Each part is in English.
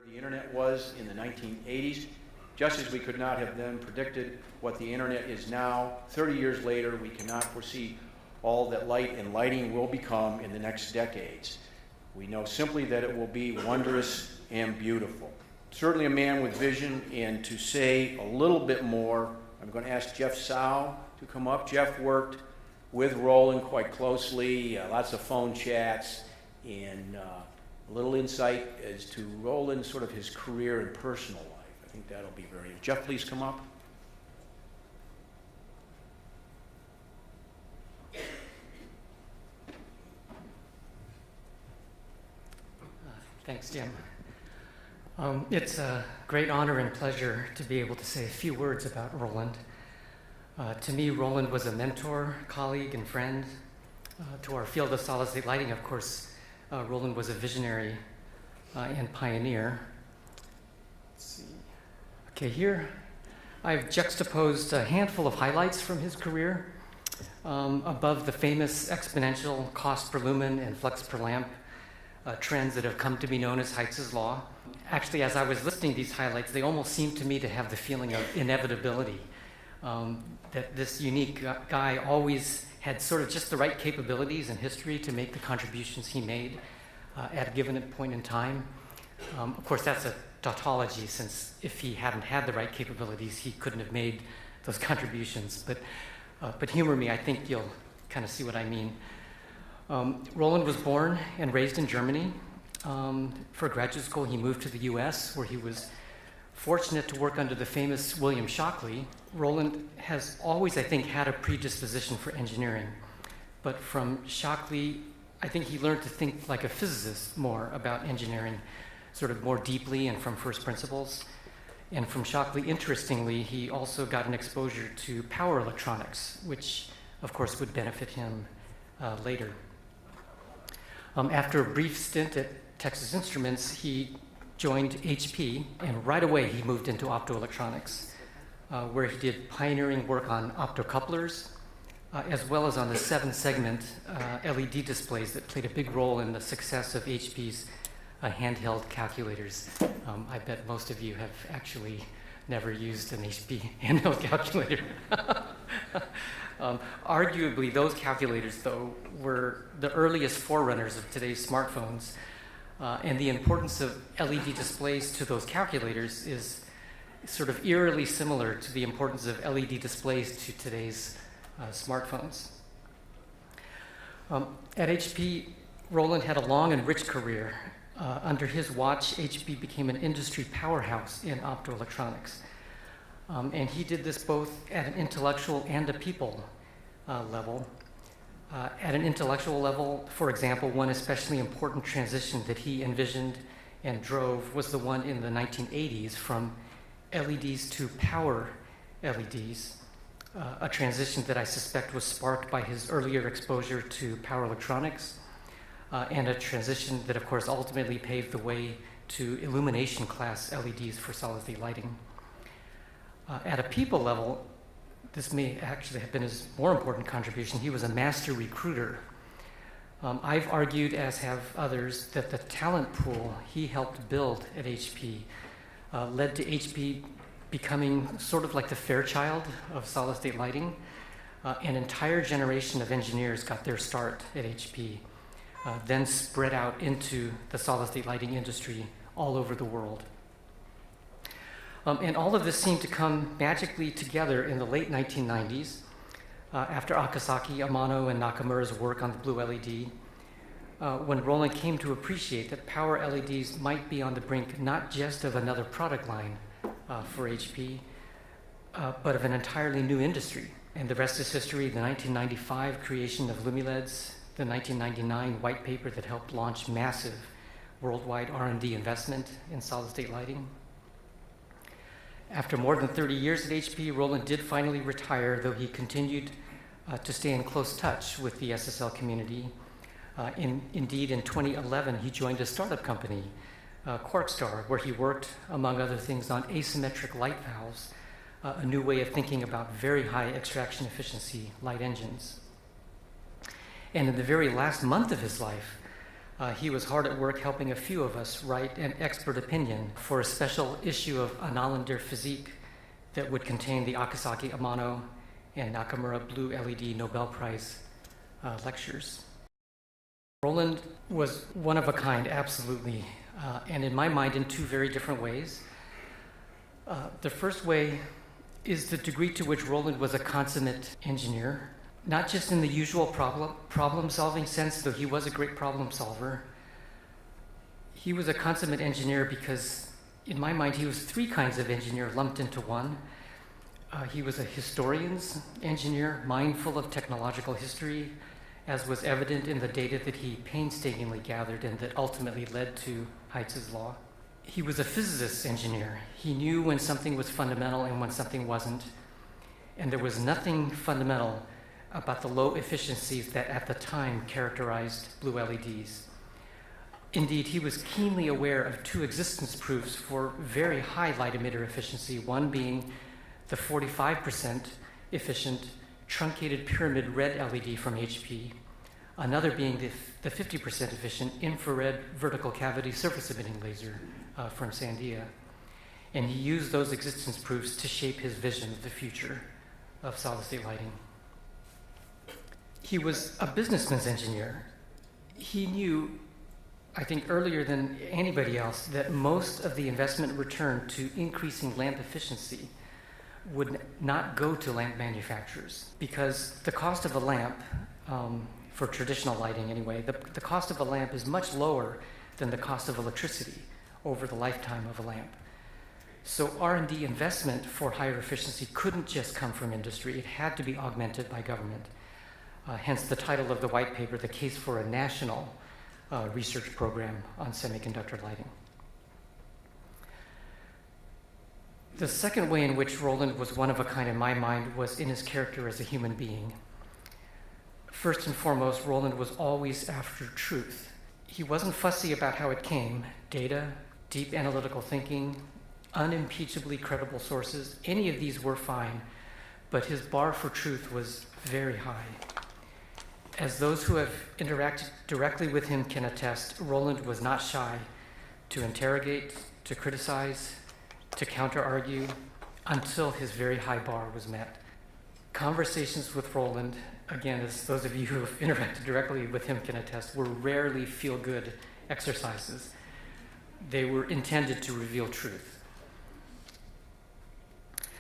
The internet was in the 1980s, just as we could not have then predicted what the internet is now. 30 years later, we cannot foresee all that light and lighting will become in the next decades. We know simply that it will be wondrous and beautiful. Certainly a man with vision, and to say a little bit more, I'm going to ask Jeff Sow to come up. Jeff worked with Roland quite closely, lots of phone chats, and a little insight as to Roland, sort of his career and personal life. I think that'll be very interesting. Jeff, please come up. Thanks, Jim. It's a great honor and pleasure to be able to say a few words about Roland. To me, Roland was a mentor, colleague, and friend. To our field of solid-state lighting, of course, Roland was a visionary and pioneer. Let's see. Okay, here I've juxtaposed a handful of highlights from his career above the famous exponential cost per lumen and flux per lamp trends that have come to be known as Heitz's law. Actually, as I was listing these highlights, they almost seemed to me to have the feeling of inevitability, that this unique guy always had sort of just the right capabilities and history to make the contributions he made at a given point in time. Of course, that's a tautology, since if he hadn't had the right capabilities, he couldn't have made those contributions. But humor me, I think you'll kind of see what I mean. Roland was born and raised in Germany. For graduate school, he moved to the US, where he was fortunate to work under the famous William Shockley. Roland has always, I think, had a predisposition for engineering. But from Shockley, I think he learned to think like a physicist more about engineering, sort of more deeply and from first principles. And from Shockley, interestingly, he also got an exposure to power electronics, which, of course, would benefit him later. After a brief stint at Texas Instruments, he joined HP, and right away he moved into optoelectronics, where he did pioneering work on optocouplers, as well as on the 7-segment LED displays that played a big role in the success of HP's handheld calculators. I bet most of you have actually never used an HP handheld calculator. Arguably, those calculators, though, were the earliest forerunners of today's smartphones. And the importance of LED displays to those calculators is sort of eerily similar to the importance of LED displays to today's smartphones. At HP, Roland had a long and rich career. Under his watch, HP became an industry powerhouse in optoelectronics. And he did this both at an intellectual and a people level. At an intellectual level, for example, one especially important transition that he envisioned and drove was the one in the 1980s from LEDs to power LEDs, a transition that I suspect was sparked by his earlier exposure to power electronics, and a transition that, of course, ultimately paved the way to illumination class LEDs for solid-state lighting. At a people level, this may actually have been his more important contribution. He was a master recruiter. I've argued, as have others, that the talent pool he helped build at HP led to HP becoming sort of like the Fairchild of solid-state lighting. An entire generation of engineers got their start at HP, then spread out into the solid-state lighting industry all over the world. And all of this seemed to come magically together in the late 1990s, after Akasaki, Amano, and Nakamura's work on the blue LED, when Roland came to appreciate that power LEDs might be on the brink not just of another product line for HP, but of an entirely new industry. And the rest is history: the 1995 creation of LumiLEDs, the 1999 white paper that helped launch massive worldwide R&D investment in solid-state lighting. After more than 30 years at HP, Roland did finally retire, though he continued to stay in close touch with the SSL community. Indeed, in 2011, he joined a startup company, QuarkStar, where he worked, among other things, on asymmetric light valves, a new way of thinking about very high extraction efficiency light engines. And in the very last month of his life, He was hard at work helping a few of us write an expert opinion for a special issue of Annalen der Physik that would contain the Akasaki Amano and Nakamura Blue LED Nobel Prize lectures. Roland was one of a kind, absolutely, and in my mind in two very different ways. The first way is the degree to which Roland was a consummate engineer, not just in the usual problem-solving sense, though he was a great problem solver. He was a consummate engineer because, in my mind, he was three kinds of engineer lumped into one. He was a historian's engineer, mindful of technological history, as was evident in the data that he painstakingly gathered and that ultimately led to Heitz's law. He was a physicist's engineer. He knew when something was fundamental and when something wasn't, and there was nothing fundamental about the low efficiencies that at the time characterized blue LEDs. Indeed, he was keenly aware of two existence proofs for very high light emitter efficiency, one being the 45% efficient truncated pyramid red LED from HP, another being the 50% efficient infrared vertical cavity surface emitting laser from Sandia. And he used those existence proofs to shape his vision of the future of solid-state lighting. He was a businessman's engineer. He knew, I think earlier than anybody else, that most of the investment return to increasing lamp efficiency would not go to lamp manufacturers, because the cost of a lamp, for traditional lighting anyway, the cost of a lamp is much lower than the cost of electricity over the lifetime of a lamp. So R&D investment for higher efficiency couldn't just come from industry, it had to be augmented by government. Hence the title of the white paper, The Case for a National Research Program on Semiconductor Lighting. The second way in which Roland was one of a kind in my mind was in his character as a human being. First and foremost, Roland was always after truth. He wasn't fussy about how it came. Data, deep analytical thinking, unimpeachably credible sources, any of these were fine, but his bar for truth was very high. As those who have interacted directly with him can attest, Roland was not shy to interrogate, to criticize, to counter-argue, until his very high bar was met. Conversations with Roland, again, as those of you who have interacted directly with him can attest, were rarely feel-good exercises. They were intended to reveal truth.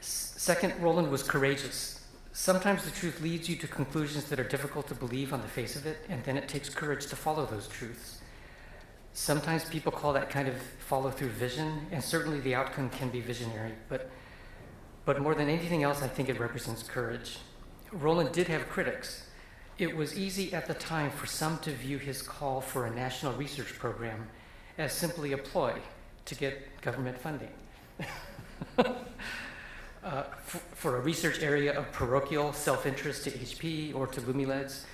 Second, Roland was courageous. Sometimes the truth leads you to conclusions that are difficult to believe on the face of it, and then it takes courage to follow those truths. Sometimes people call that kind of follow-through vision, and certainly the outcome can be visionary, but more than anything else, I think it represents courage. Roland did have critics. It was easy at the time for some to view his call for a national research program as simply a ploy to get government funding. For a research area of parochial self-interest to HP or to Lumileds.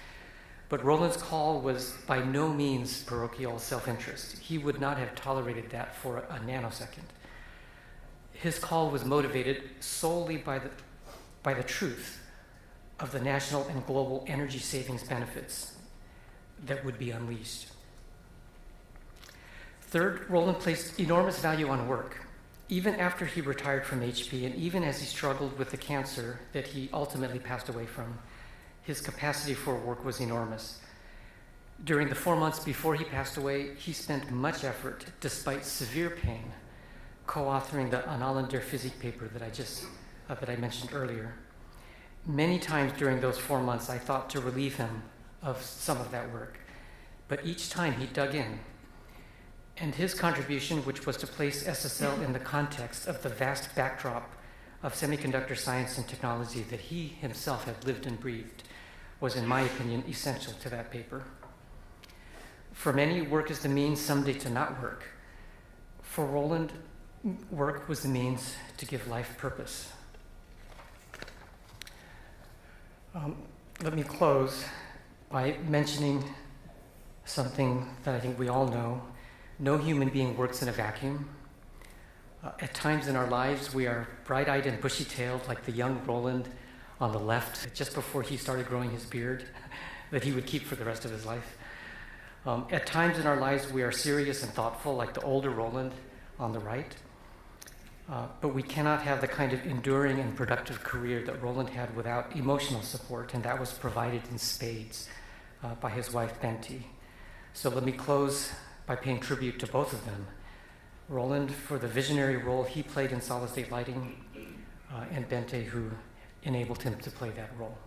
But Roland's call was by no means parochial self-interest. He would not have tolerated that for a nanosecond. His call was motivated solely by the truth of the national and global energy savings benefits that would be unleashed. Third, Roland placed enormous value on work. Even after he retired from HP and even as he struggled with the cancer that he ultimately passed away from, his capacity for work was enormous. During the 4 months before he passed away, he spent much effort, despite severe pain, co-authoring the Annalen der Physik paper that I mentioned earlier. Many times during those 4 months, I thought to relieve him of some of that work, but each time he dug in. And his contribution, which was to place SSL in the context of the vast backdrop of semiconductor science and technology that he himself had lived and breathed, was, in my opinion, essential to that paper. For many, work is the means someday to not work. For Roland, work was the means to give life purpose. Let me close by mentioning something that I think we all know. No human being works in a vacuum. At times in our lives, we are bright-eyed and bushy-tailed like the young Roland on the left, just before he started growing his beard that he would keep for the rest of his life. At times in our lives, we are serious and thoughtful, like the older Roland on the right. But we cannot have the kind of enduring and productive career that Roland had without emotional support, and that was provided in spades by his wife, Bente. So let me close by paying tribute to both of them. Roland for the visionary role he played in solid-state lighting, and Bente who enabled him to play that role.